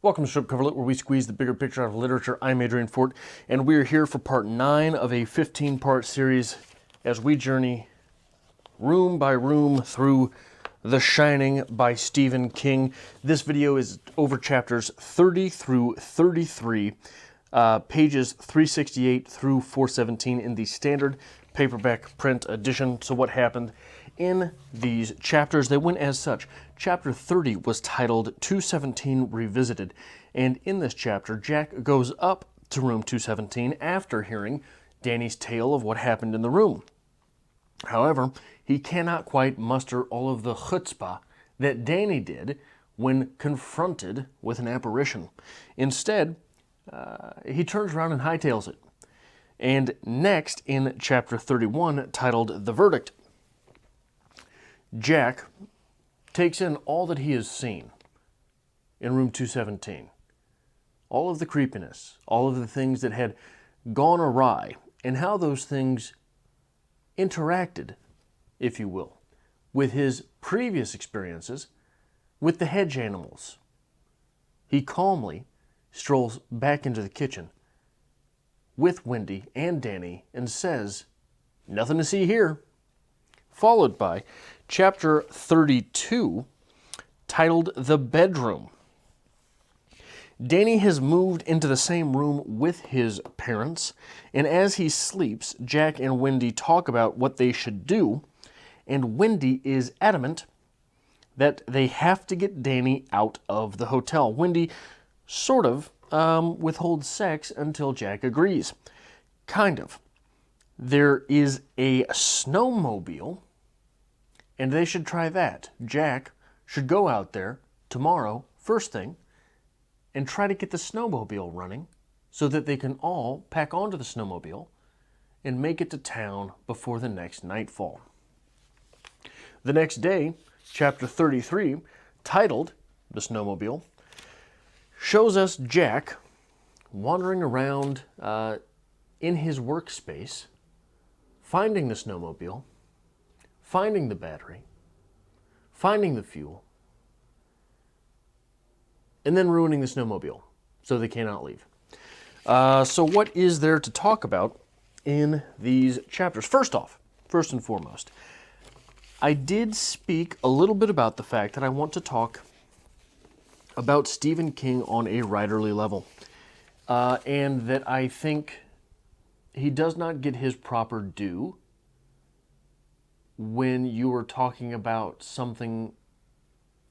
Welcome to Strip Cover Lit, where we squeeze the bigger picture out of literature. I'm Adrian Fort, and we're here for part 9 of a 15-part series as we journey room by room through The Shining by Stephen King. This video is over chapters 30 through 33, pages 368 through 417 in the standard paperback print edition. So what happened in these chapters? They went as such. Chapter 30 was titled 217 Revisited, and in this chapter, Jack goes up to room 217 after hearing Danny's tale of what happened in the room. However, he cannot quite muster all of the chutzpah that Danny did when confronted with an apparition. Instead, he turns around and hightails it. And next, in chapter 31, titled The Verdict, Jack takes in all that he has seen in room 217. All of the creepiness, all of the things that had gone awry, and how those things interacted, if you will, with his previous experiences with the hedge animals. He calmly strolls back into the kitchen with Wendy and Danny and says, "Nothing to see here." Followed by chapter 32, titled The Bedroom. Danny has moved into the same room with his parents, and as he sleeps, Jack and Wendy talk about what they should do, and Wendy is adamant that they have to get Danny out of the hotel. Wendy sort of withholds sex until Jack agrees. Kind of. There is a snowmobile, and they should try that. Jack should go out there tomorrow, first thing, and try to get the snowmobile running so that they can all pack onto the snowmobile and make it to town before the next nightfall. The next day, chapter 33, titled The Snowmobile, shows us Jack wandering around in his workspace, finding the snowmobile, finding the battery, finding the fuel, and then ruining the snowmobile so they cannot leave. So what is there to talk about in these chapters? First and foremost, I did speak a little bit about the fact that I want to talk about Stephen King on a writerly level, and that I think he does not get his proper due when you are talking about something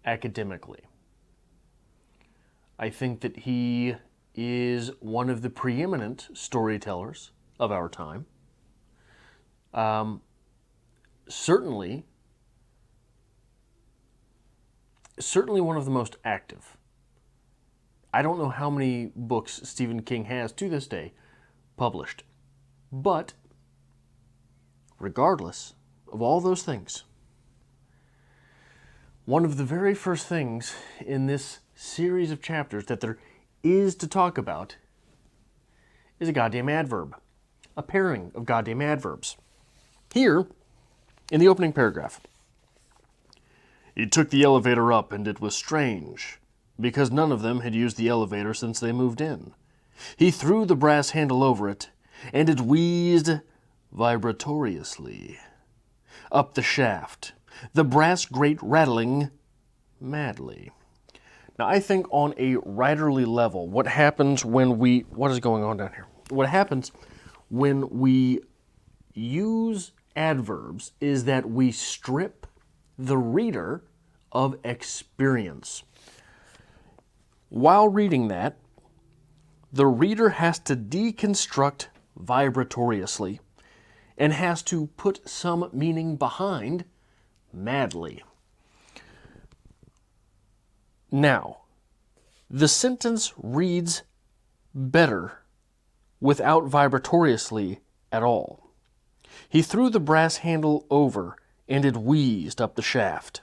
academically. I think that he is one of the preeminent storytellers of our time. Certainly one of the most active. I don't know how many books Stephen King has to this day published. But, regardless of all those things, one of the very first things in this series of chapters that there is to talk about is a goddamn adverb. A pairing of goddamn adverbs. Here, in the opening paragraph, he took the elevator up, and it was strange, because none of them had used the elevator since they moved in. He threw the brass handle over it, and it wheezed vibratoriously up the shaft, the brass grate rattling madly. Now, I think on a writerly level, what happens when what is going on down here? What happens when we use adverbs is that we strip the reader of experience. While reading that, the reader has to deconstruct vibratoriously and has to put some meaning behind madly. Now, the sentence reads better without vibratoriously at all. He threw the brass handle over, and it wheezed up the shaft.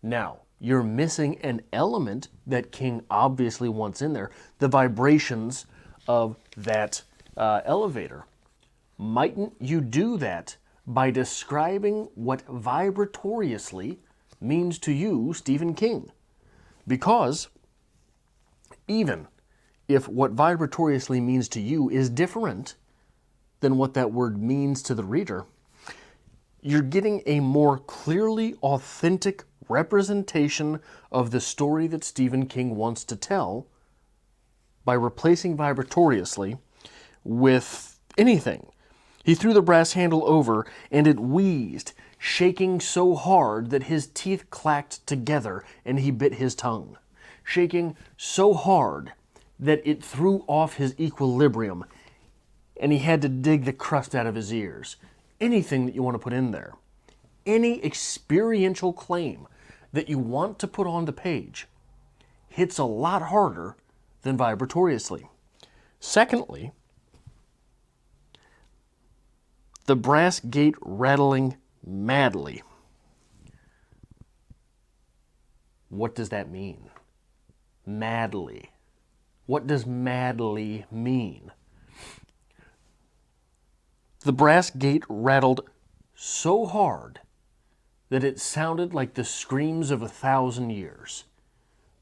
Now, you're missing an element that King obviously wants in there, the vibrations of that elevator. Mightn't you do that by describing what vibratoriously means to you, Stephen King? Because even if what vibratoriously means to you is different than what that word means to the reader, you're getting a more clearly authentic representation of the story that Stephen King wants to tell by replacing vibratoriously with anything. He threw the brass handle over, and it wheezed, shaking so hard that his teeth clacked together and he bit his tongue. Shaking so hard that it threw off his equilibrium, and he had to dig the crust out of his ears. Anything that you want to put in there. Any experiential claim that you want to put on the page hits a lot harder than vibratoriously. Secondly, the brass gate rattling madly. What does that mean? Madly. What does madly mean? The brass gate rattled so hard that it sounded like the screams of 1,000 years.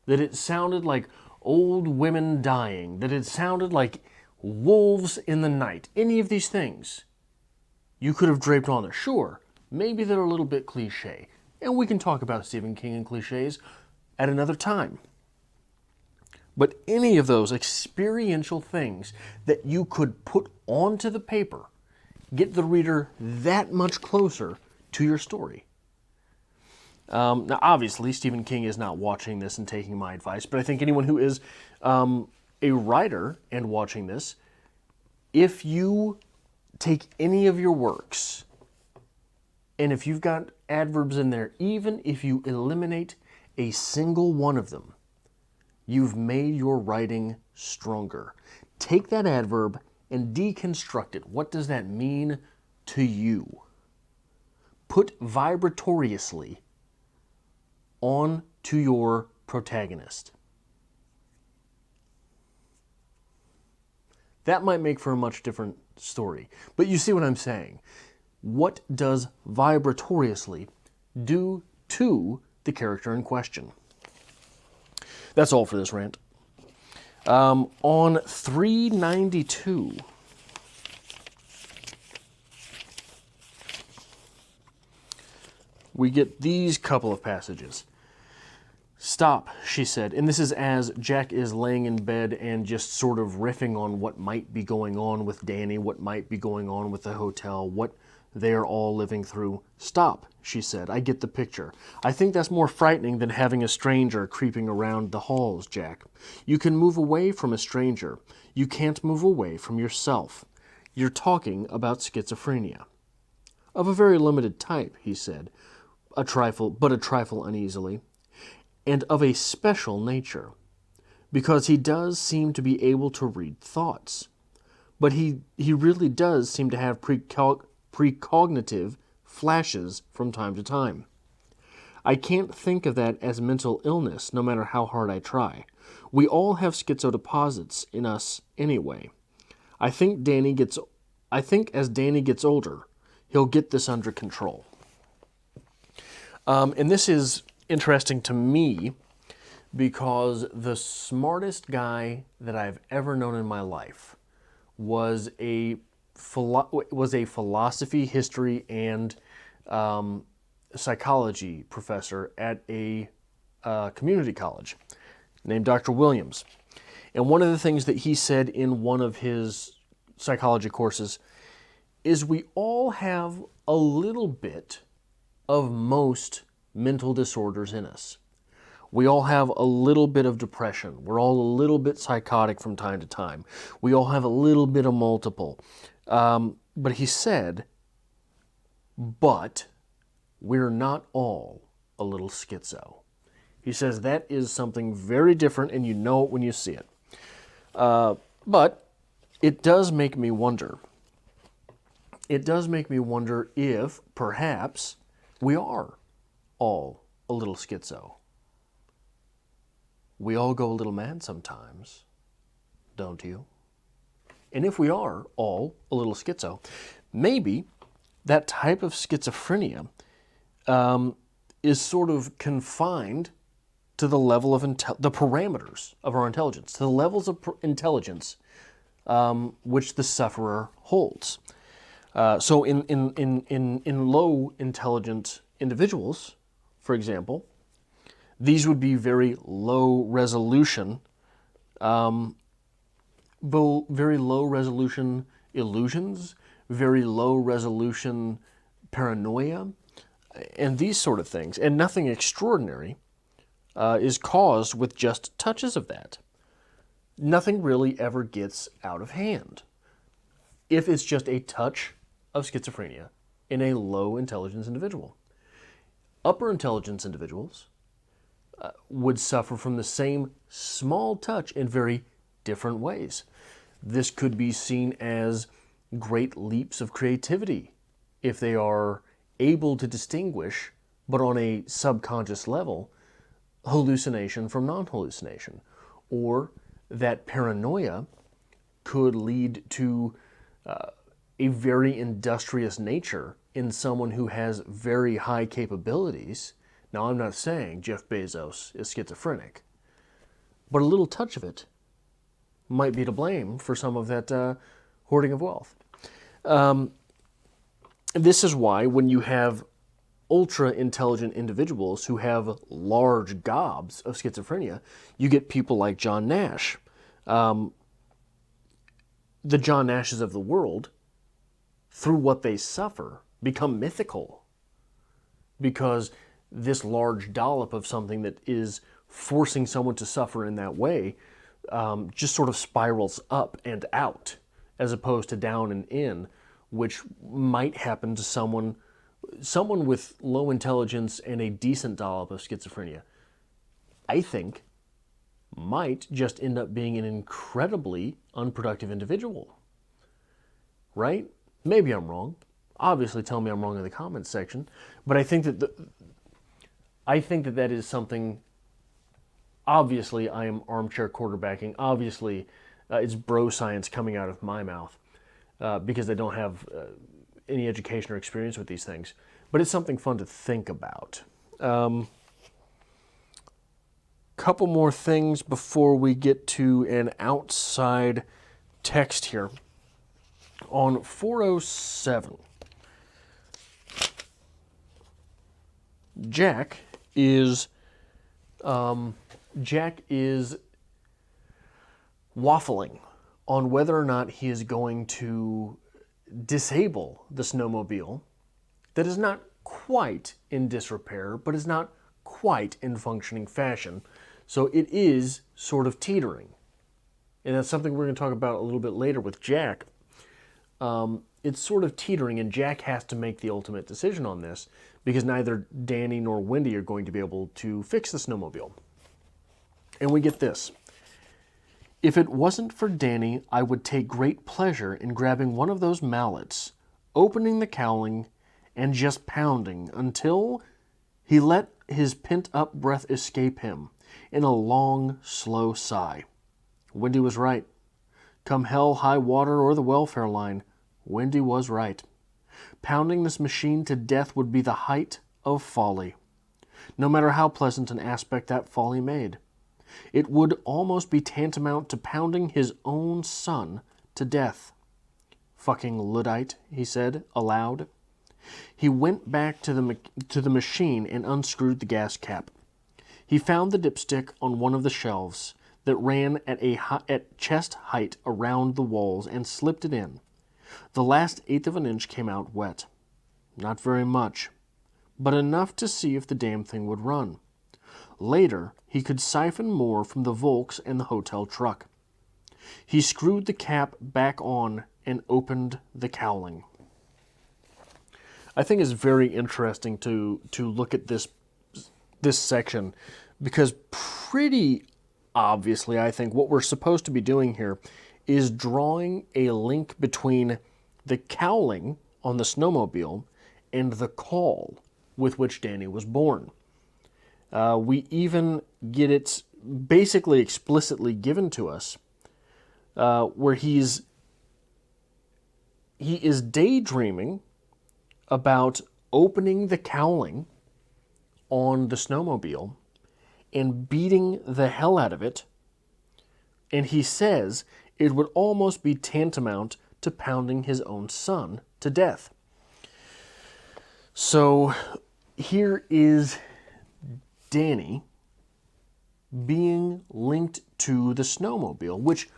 That it sounded like old women dying. That it sounded like wolves in the night. Any of these things you could have draped on there. Sure, maybe they're a little bit cliche. And we can talk about Stephen King and cliches at another time. But any of those experiential things that you could put onto the paper get the reader that much closer to your story. Now, obviously, Stephen King is not watching this and taking my advice, but I think anyone who is a writer and watching this, if you take any of your works, and if you've got adverbs in there, even if you eliminate a single one of them, you've made your writing stronger. Take that adverb and deconstruct it. What does that mean to you? Put vibratoriously on to your protagonist. That might make for a much different story. But you see what I'm saying. What does vibratoriously do to the character in question? That's all for this rant. On 392, we get these couple of passages. "Stop," she said, and this is as Jack is laying in bed and just sort of riffing on what might be going on with Danny, what might be going on with the hotel, what they're all living through. "Stop," she said. "I get the picture. I think that's more frightening than having a stranger creeping around the halls, Jack. You can move away from a stranger. You can't move away from yourself. You're talking about schizophrenia." "Of a very limited type," he said, a trifle uneasily. "And of a special nature, because he does seem to be able to read thoughts. But he really does seem to have precognitive flashes from time to time. I can't think of that as mental illness, no matter how hard I try. We all have schizo deposits in us anyway. I think as Danny gets older, he'll get this under control." And this is interesting to me because the smartest guy that I've ever known in my life was a philosophy, history, and psychology professor at a community college named Dr. Williams. And one of the things that he said in one of his psychology courses is we all have a little bit of most mental disorders in us. We all have a little bit of depression. We're all a little bit psychotic from time to time. We all have a little bit of multiple. But he said, but we're not all a little schizo. He says that is something very different, and you know it when you see it. But it does make me wonder. It does make me wonder if perhaps we are all a little schizo. We all go a little mad sometimes, don't you? And if we are all a little schizo, maybe that type of schizophrenia is sort of confined to the level of the parameters of our intelligence, to the levels of intelligence which the sufferer holds. So in low intelligent individuals, for example, these would be very low resolution, very low resolution illusions, very low resolution paranoia, and these sort of things. And nothing extraordinary is caused with just touches of that. Nothing really ever gets out of hand if it's just a touch of schizophrenia in a low intelligence individual. Upper intelligence individuals would suffer from the same small touch in very different ways. This could be seen as great leaps of creativity if they are able to distinguish, but on a subconscious level, hallucination from non-hallucination. Or that paranoia could lead to a very industrious nature in someone who has very high capabilities. Now, I'm not saying Jeff Bezos is schizophrenic, but a little touch of it might be to blame for some of that hoarding of wealth. This is why when you have ultra-intelligent individuals who have large gobs of schizophrenia, you get people like John Nash. The John Nashes of the world, through what they suffer, become mythical because this large dollop of something that is forcing someone to suffer in that way just sort of spirals up and out as opposed to down and in, which might happen to someone with low intelligence and a decent dollop of schizophrenia. I think might just end up being an incredibly unproductive individual. Right? Maybe I'm wrong. Obviously tell me I'm wrong in the comments section, but I think that that is something. Obviously I am armchair quarterbacking. Obviously it's bro science coming out of my mouth because I don't have any education or experience with these things, but it's something fun to think about. Couple more things before we get to an outside text here. On 407, Jack is waffling on whether or not he is going to disable the snowmobile that is not quite in disrepair, but is not quite in functioning fashion. So it is sort of teetering. And that's something we're going to talk about a little bit later with Jack. It's sort of teetering, and Jack has to make the ultimate decision on this because neither Danny nor Wendy are going to be able to fix the snowmobile. And we get this. If it wasn't for Danny, I would take great pleasure in grabbing one of those mallets, opening the cowling, and just pounding until he let his pent-up breath escape him in a long, slow sigh. Wendy was right. Come hell, high water, or the welfare line, Wendy was right. Pounding this machine to death would be the height of folly, no matter how pleasant an aspect that folly made. It would almost be tantamount to pounding his own son to death. Fucking Luddite, he said, aloud. He went back to the machine and unscrewed the gas cap. He found the dipstick on one of the shelves that ran at chest height around the walls and slipped it in. The last eighth of an inch came out wet. Not very much, but enough to see if the damn thing would run. Later, he could siphon more from the Volks and the hotel truck. He screwed the cap back on and opened the cowling. I think it's very interesting to look at this section because pretty obviously I think what we're supposed to be doing here is drawing a link between the cowling on the snowmobile and the call with which Danny was born. We even get it basically explicitly given to us where he is daydreaming about opening the cowling on the snowmobile and beating the hell out of it. And he says it would almost be tantamount to pounding his own son to death. So here is Danny being linked to the snowmobile, which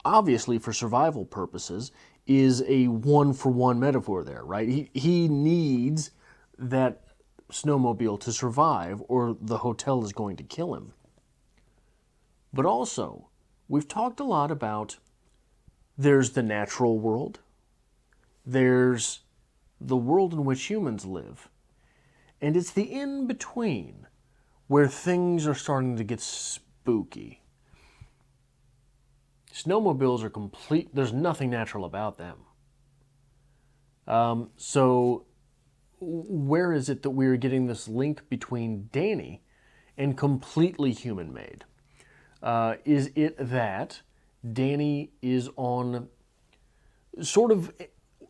obviously for survival purposes is a one-for-one metaphor there, right? He needs that snowmobile to survive or the hotel is going to kill him. But also, we've talked a lot about there's the natural world, there's the world in which humans live, and it's the in-between where things are starting to get spooky. Snowmobiles are complete, there's nothing natural about them. So where is it that we're getting this link between Danny and completely human-made? Is it that Danny is on sort of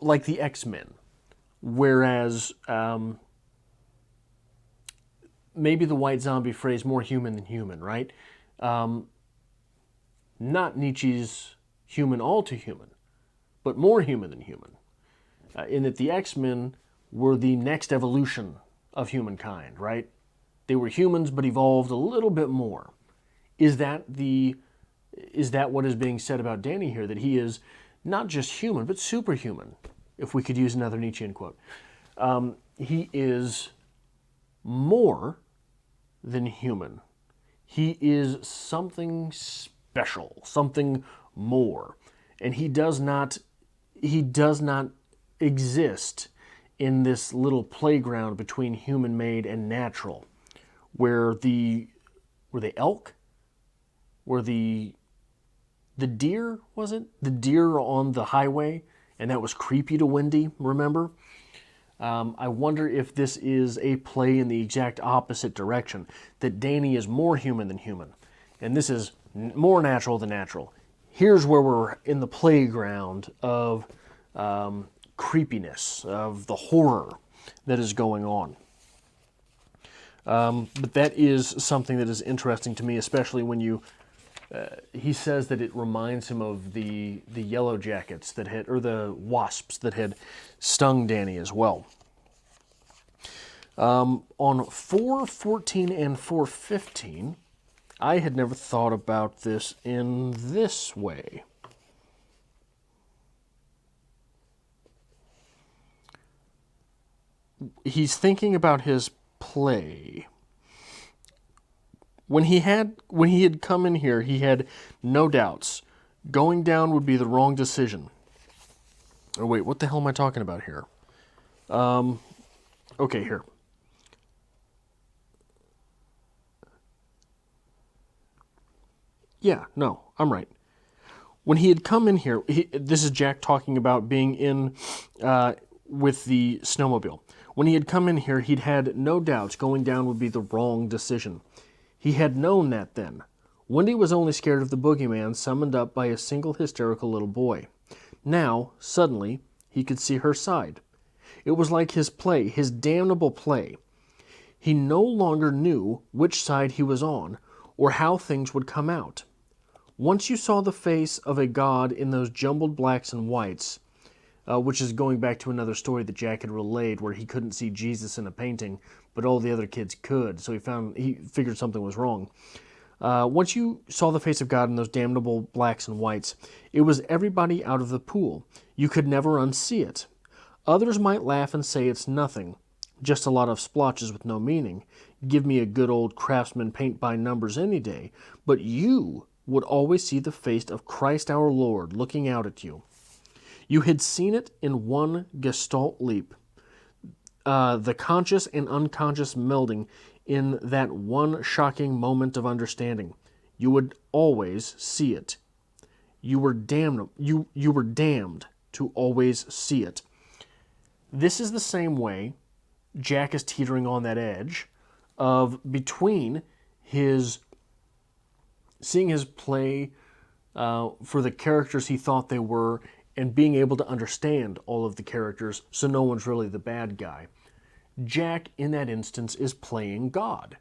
like the X-Men, whereas maybe the White Zombie phrase, more human than human, right? Not Nietzsche's human all too human, but more human than human. In that the X-Men were the next evolution of humankind, right? They were humans but evolved a little bit more. Is that what is being said about Danny here? That he is not just human, but superhuman, if we could use another Nietzschean quote. He is more than human. He is something special, something more. And he does not exist in this little playground between human-made and natural, where the elk, where the deer, was it? The deer on the highway, and that was creepy to Wendy, remember? I wonder if this is a play in the exact opposite direction, that Danny is more human than human, and this is more natural than natural. Here's where we're in the playground of creepiness, of the horror that is going on. But that is something that is interesting to me, especially when he says that it reminds him of the yellow jackets that had, or the wasps that had stung Danny as well. On 4:14 and 4:15, I had never thought about this in this way. He's thinking about his play. When he had come in here, he had no doubts. Going down would be the wrong decision. Oh wait, what the hell am I talking about here? Okay, here. Yeah, no, I'm right. When he had come in here, this is Jack talking about being in with the snowmobile. When he had come in here, he'd had no doubts going down would be the wrong decision. He had known that then. Wendy was only scared of the boogeyman summoned up by a single hysterical little boy. Now, suddenly, he could see her side. It was like his play, his damnable play. He no longer knew which side he was on, or how things would come out. Once you saw the face of a god in those jumbled blacks and whites, which is going back to another story that Jack had relayed where he couldn't see Jesus in a painting, but all the other kids could, so he figured something was wrong. Once you saw the face of God in those damnable blacks and whites, it was everybody out of the pool. You could never unsee it. Others might laugh and say it's nothing, just a lot of splotches with no meaning. Give me a good old craftsman paint by numbers any day, but you would always see the face of Christ our Lord looking out at you. You had seen it in one gestalt leap, the conscious and unconscious melding in that one shocking moment of understanding. You would always see it. You were damned to always see it. This is the same way Jack is teetering on that edge of between his seeing his play for the characters he thought they were and being able to understand all of the characters so no one's really the bad guy. Jack, in that instance, is playing God.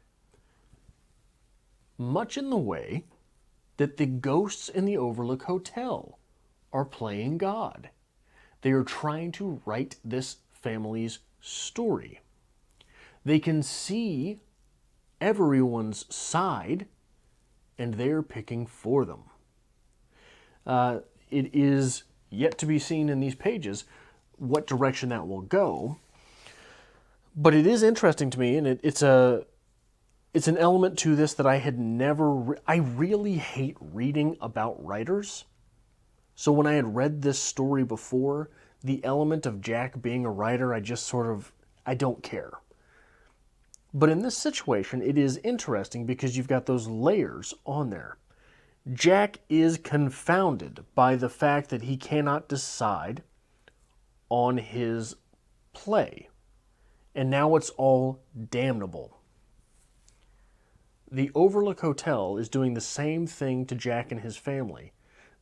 much in the way that the ghosts in the Overlook Hotel are playing God. They are trying to write this family's story. They can see everyone's side, and they're picking for them. It is yet to be seen in these pages what direction that will go, but it is interesting to me, and it's an element to this that I had never... I really hate reading about writers. So when I had read this story before, the element of Jack being a writer, I don't care. But in this situation, it is interesting because you've got those layers on there. Jack is confounded by the fact that he cannot decide on his play. And now it's all damnable. The Overlook Hotel is doing the same thing to Jack and his family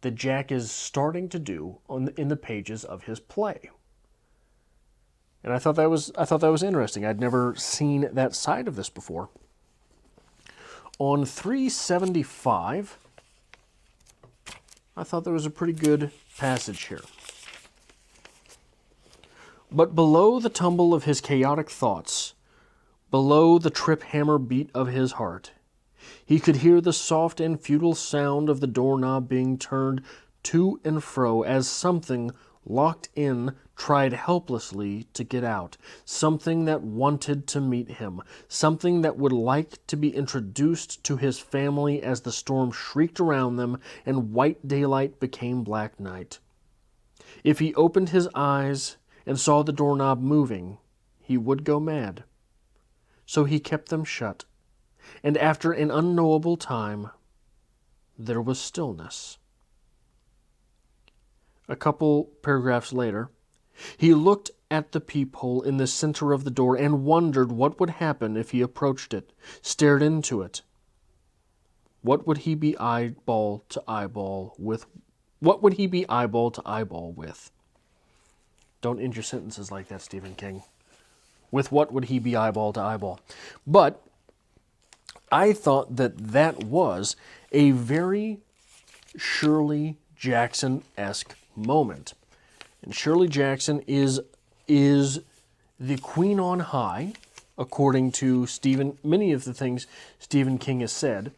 that Jack is starting to do in the pages of his play. And I thought that was interesting. I'd never seen that side of this before. On 375, I thought there was a pretty good passage here. But below the tumble of his chaotic thoughts, below the trip hammer beat of his heart, he could hear the soft and futile sound of the doorknob being turned to and fro as something locked in tried helplessly to get out, something that wanted to meet him, something that would like to be introduced to his family as the storm shrieked around them and white daylight became black night. If he opened his eyes and saw the doorknob moving, he would go mad. So he kept them shut, and after an unknowable time, there was stillness. A couple paragraphs later, he looked at the peephole in the center of the door and wondered what would happen if he approached it, stared into it. What would he be eyeball to eyeball with? What would he be eyeball to eyeball with? Don't end your sentences like that, Stephen King. With what would he be eyeball to eyeball? But I thought that was a very Shirley Jackson-esque moment. And Shirley Jackson is the queen on high, according to many of the things Stephen King has said,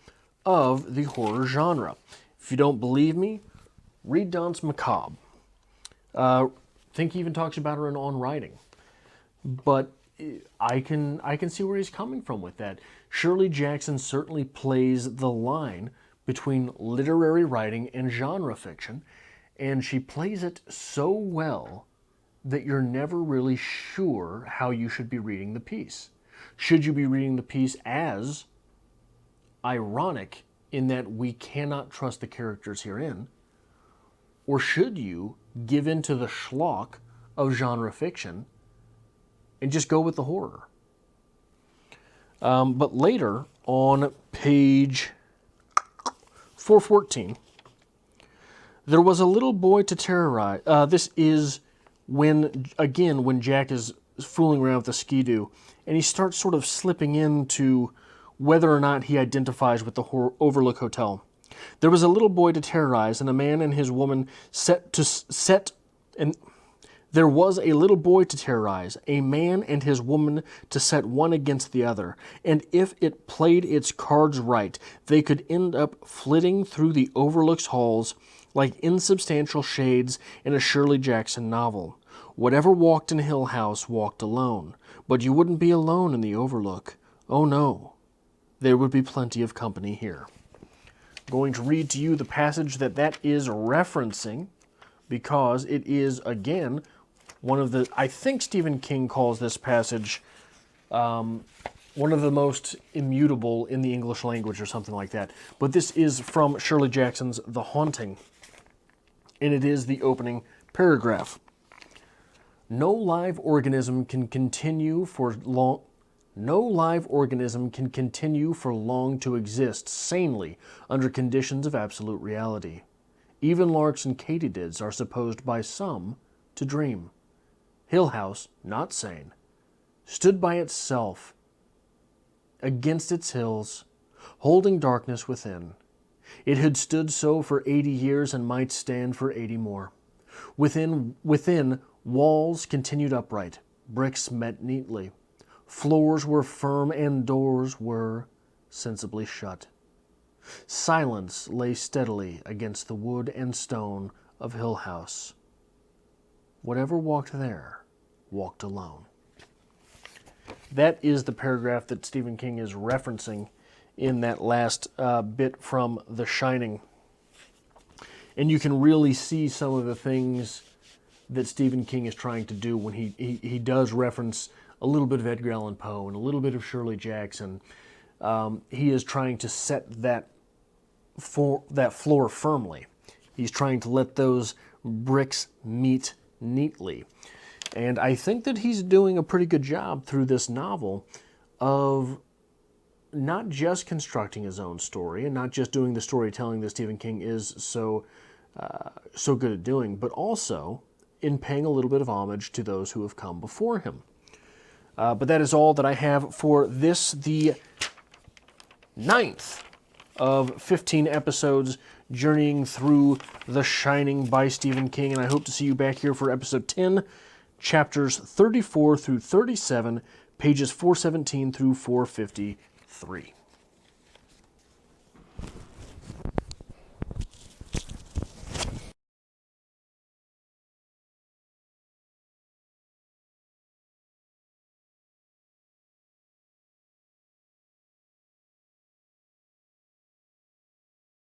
of the horror genre. If you don't believe me, read Danse Macabre. I think he even talks about her in On Writing. But I can see where he's coming from with that. Shirley Jackson certainly plays the line between literary writing and genre fiction, and she plays it so well that you're never really sure how you should be reading the piece. Should you be reading the piece as ironic in that we cannot trust the characters herein, or should you give in to the schlock of genre fiction and just go with the horror? But later, on page 414, there was a little boy to terrorize. This is when Jack is fooling around with the skidoo, and he starts sort of slipping into whether or not he identifies with the Overlook Hotel. There was a little boy to terrorize, and a man and his woman There was a little boy to terrorize, a man and his woman to set one against the other, and if it played its cards right, they could end up flitting through the Overlook's halls like insubstantial shades in a Shirley Jackson novel. Whatever walked in Hill House walked alone, but you wouldn't be alone in the Overlook. Oh no, there would be plenty of company here. I'm going to read to you the passage that is referencing, because it is, again, one of the... I think Stephen King calls this passage one of the most immutable in the English language or something like that. But this is from Shirley Jackson's The Haunting, and it is the opening paragraph. No live organism can continue for long to exist sanely under conditions of absolute reality. Even larks and katydids are supposed by some to dream. Hill House, not sane, stood by itself against its hills, holding darkness within. It had stood so for 80 years and might stand for 80 more. Within, walls continued upright, bricks met neatly. Floors were firm and doors were sensibly shut. Silence lay steadily against the wood and stone of Hill House. Whatever walked there, walked alone. That is the paragraph that Stephen King is referencing in that last bit from The Shining. And you can really see some of the things that Stephen King is trying to do when he does reference a little bit of Edgar Allan Poe and a little bit of Shirley Jackson. He is trying to set that floor firmly. He's trying to let those bricks meet neatly. And I think that he's doing a pretty good job through this novel of not just constructing his own story and not just doing the storytelling that Stephen King is so good at doing, but also in paying a little bit of homage to those who have come before him. But that is all that I have for this, the 9th of 15 episodes journeying through The Shining by Stephen King, and I hope to see you back here for episode 10, chapters 34 through 37, pages 417 through 453.